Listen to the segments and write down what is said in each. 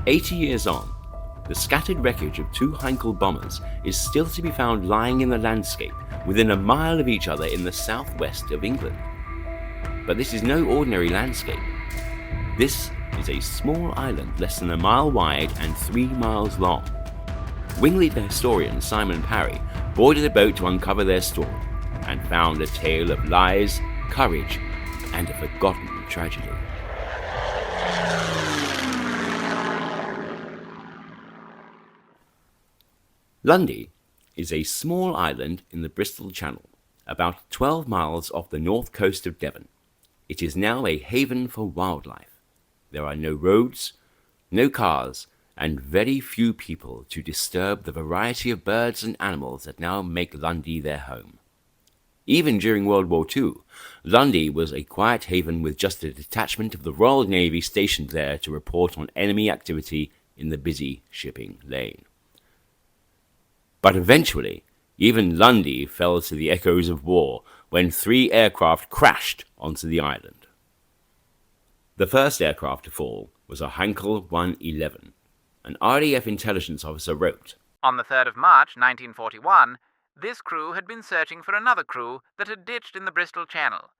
80 years on, the scattered wreckage of two Heinkel bombers is still to be found lying in the landscape within a mile of each other in the southwest of England. But this is no ordinary landscape. This is a small island less than a mile wide and 3 miles long. Wingleader historian Simon Parry boarded a boat to uncover their story and found a tale of lies, courage, and a forgotten tragedy. Lundy is a small island in the Bristol Channel, about 12 miles off the north coast of Devon. It is now a haven for wildlife. There are no roads, no cars, and very few people to disturb the variety of birds and animals that now make Lundy their home. Even during World War II, Lundy was a quiet haven with just a detachment of the Royal Navy stationed there to report on enemy activity in the busy shipping lane. But eventually, even Lundy fell to the echoes of war when 3 aircraft crashed onto the island. The first aircraft to fall was a Heinkel 111. An RAF intelligence officer wrote, "On the 3rd of March 1941, this crew had been searching for another crew that had ditched in the Bristol Channel.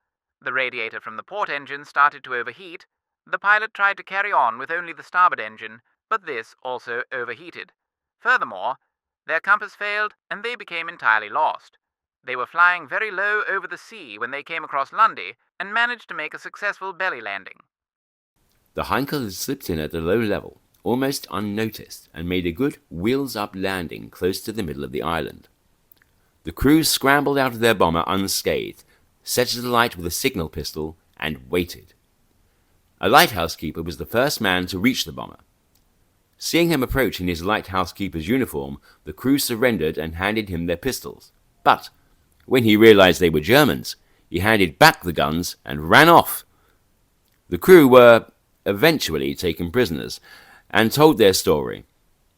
The radiator from the port engine started to overheat. The pilot tried to carry on with only the starboard engine, but this also overheated. Furthermore, their compass failed and they became entirely lost. They were flying very low over the sea when they came across Lundy and managed to make a successful belly landing." The Heinkel had slipped in at a low level, almost unnoticed, and made a good wheels-up landing close to the middle of the island. The crew scrambled out of their bomber unscathed, set it alight with a signal pistol, and waited. A lighthouse keeper was the first man to reach the bomber. Seeing him approach in his lighthouse keeper's uniform, the crew surrendered and handed him their pistols. But when he realized they were Germans, he handed back the guns and ran off. The crew were eventually taken prisoners and told their story,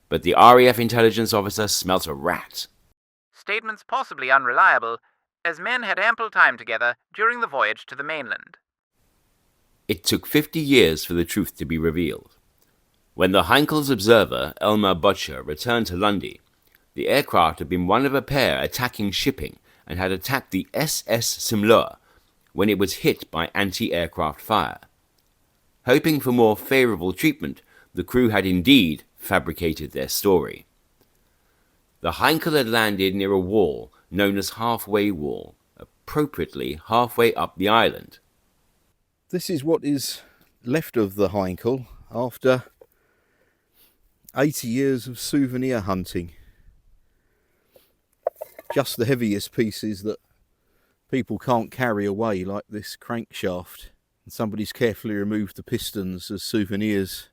but the RAF intelligence officer smelt a rat. Statements possibly unreliable, as men had ample time together during the voyage to the mainland. It took 50 years for the truth to be revealed. When the Heinkel's observer, Elmer Butcher, returned to Lundy, the aircraft had been one of a pair attacking shipping and had attacked the SS Simloa when it was hit by anti-aircraft fire. Hoping for more favourable treatment, the crew had indeed fabricated their story. The Heinkel had landed near a wall known as Halfway Wall, appropriately halfway up the island. This is what is left of the Heinkel after 80 years of souvenir hunting. Just the heaviest pieces that people can't carry away, like this crankshaft. And somebody's carefully removed the pistons as souvenirs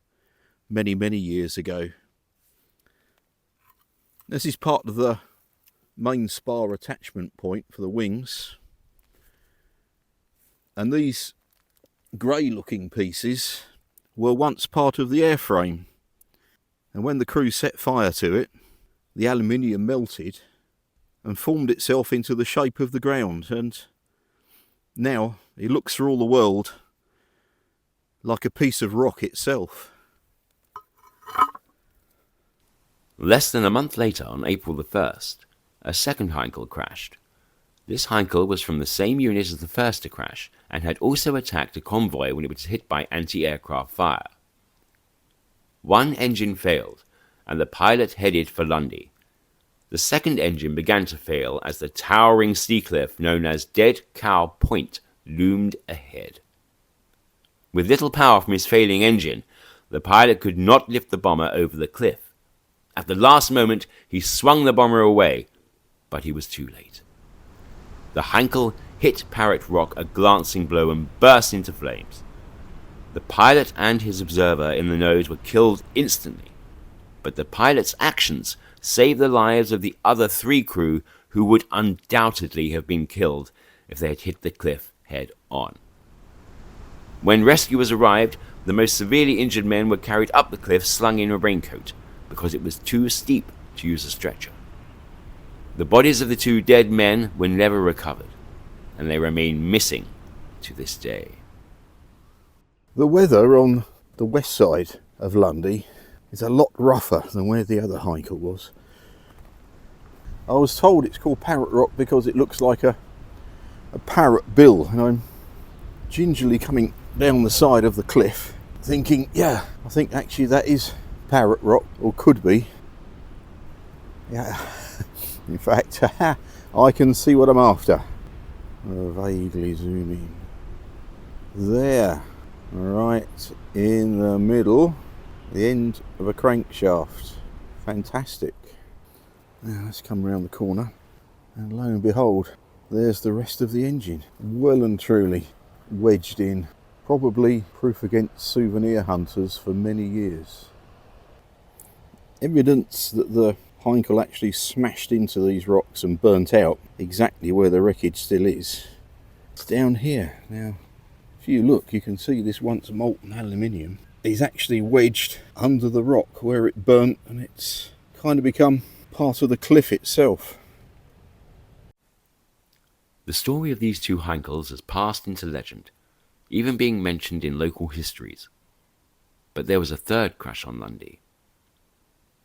many, many years ago. This is part of the main spar attachment point for the wings. And these grey looking pieces were once part of the airframe. And when the crew set fire to it, the aluminium melted and formed itself into the shape of the ground. And now it looks for all the world like a piece of rock itself. Less than a month later, on April the 1st, a second Heinkel crashed. This Heinkel was from the same unit as the first to crash and had also attacked a convoy when it was hit by anti-aircraft fire. One engine failed, and the pilot headed for Lundy. The second engine began to fail as the towering sea cliff known as Dead Cow Point loomed ahead. With little power from his failing engine, the pilot could not lift the bomber over the cliff. At the last moment, he swung the bomber away, but he was too late. The Heinkel hit Parrot Rock a glancing blow and burst into flames. The pilot and his observer in the nose were killed instantly, but the pilot's actions saved the lives of the other 3 crew who would undoubtedly have been killed if they had hit the cliff head on. When rescuers arrived, the most severely injured men were carried up the cliff slung in a raincoat, because it was too steep to use a stretcher. The bodies of the 2 dead men were never recovered, and they remain missing to this day. The weather on the west side of Lundy is a lot rougher than where the other Heinkel was. I was told it's called Parrot Rock because it looks like a parrot bill, and I'm gingerly coming down the side of the cliff thinking, yeah, I think actually that is Parrot Rock, or could be. Yeah, in fact, I can see what I'm after. I'll vaguely zoom in. There, right in the middle, the end of a crankshaft. Fantastic. Now let's come around the corner, and lo and behold, there's the rest of the engine, well and truly wedged in. Probably proof against souvenir hunters for many years. Evidence that the Heinkel actually smashed into these rocks and burnt out exactly where the wreckage still is. It's down here. Now, if you look, you can see this once molten aluminium is actually wedged under the rock where it burnt, and it's kind of become part of the cliff itself. The story of these two Heinkels has passed into legend, even being mentioned in local histories. But there was a third crash on Lundy.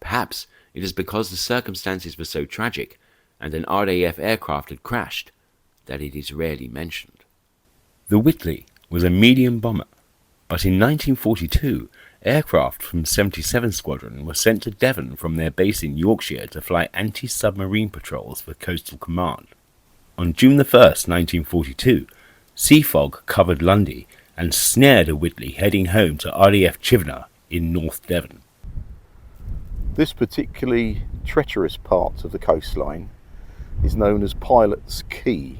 Perhaps it is because the circumstances were so tragic and an RAF aircraft had crashed that it is rarely mentioned. The Whitley was a medium bomber, but in 1942 aircraft from 77 Squadron were sent to Devon from their base in Yorkshire to fly anti-submarine patrols for Coastal Command. On June 1st, 1942, sea fog covered Lundy and snared a Whitley heading home to RAF Chivenor in North Devon. This particularly treacherous part of the coastline is known as Pilot's Key,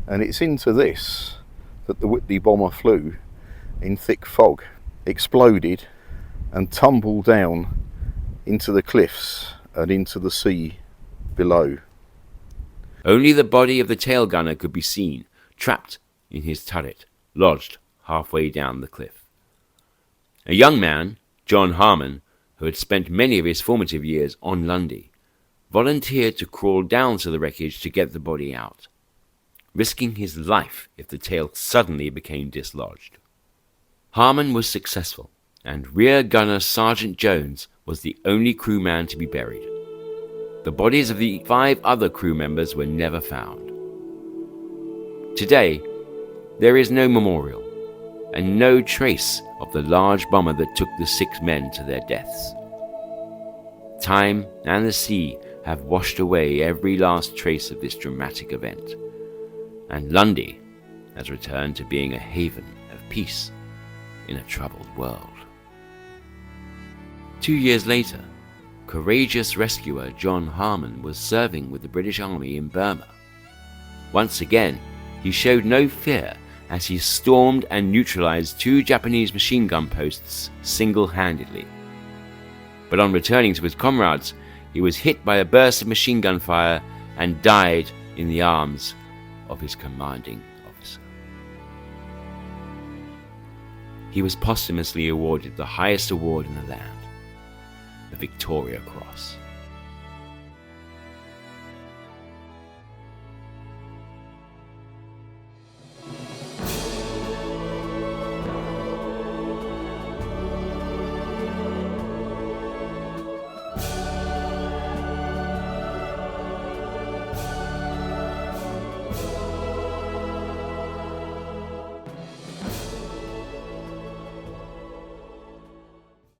and it's into this that the Whitley bomber flew in thick fog, exploded and tumbled down into the cliffs and into the sea below. Only the body of the tail gunner could be seen, trapped in his turret, lodged halfway down the cliff. A young man, John Harmon, who had spent many of his formative years on Lundy, volunteered to crawl down to the wreckage to get the body out, risking his life if the tail suddenly became dislodged. Harmon was successful, and Rear Gunner Sergeant Jones was the only crewman to be buried. The bodies of the 5 other crew members were never found. Today, there is no memorial, and no trace of the large bomber that took the 6 men to their deaths. Time and the sea have washed away every last trace of this dramatic event, and Lundy has returned to being a haven of peace in a troubled world. 2 years later, courageous rescuer John Harmon was serving with the British Army in Burma. Once again, he showed no fear as he stormed and neutralized 2 Japanese machine gun posts single-handedly. But on returning to his comrades, he was hit by a burst of machine gun fire and died in the arms of his commanding officer. He was posthumously awarded the highest award in the land, the Victoria Cross.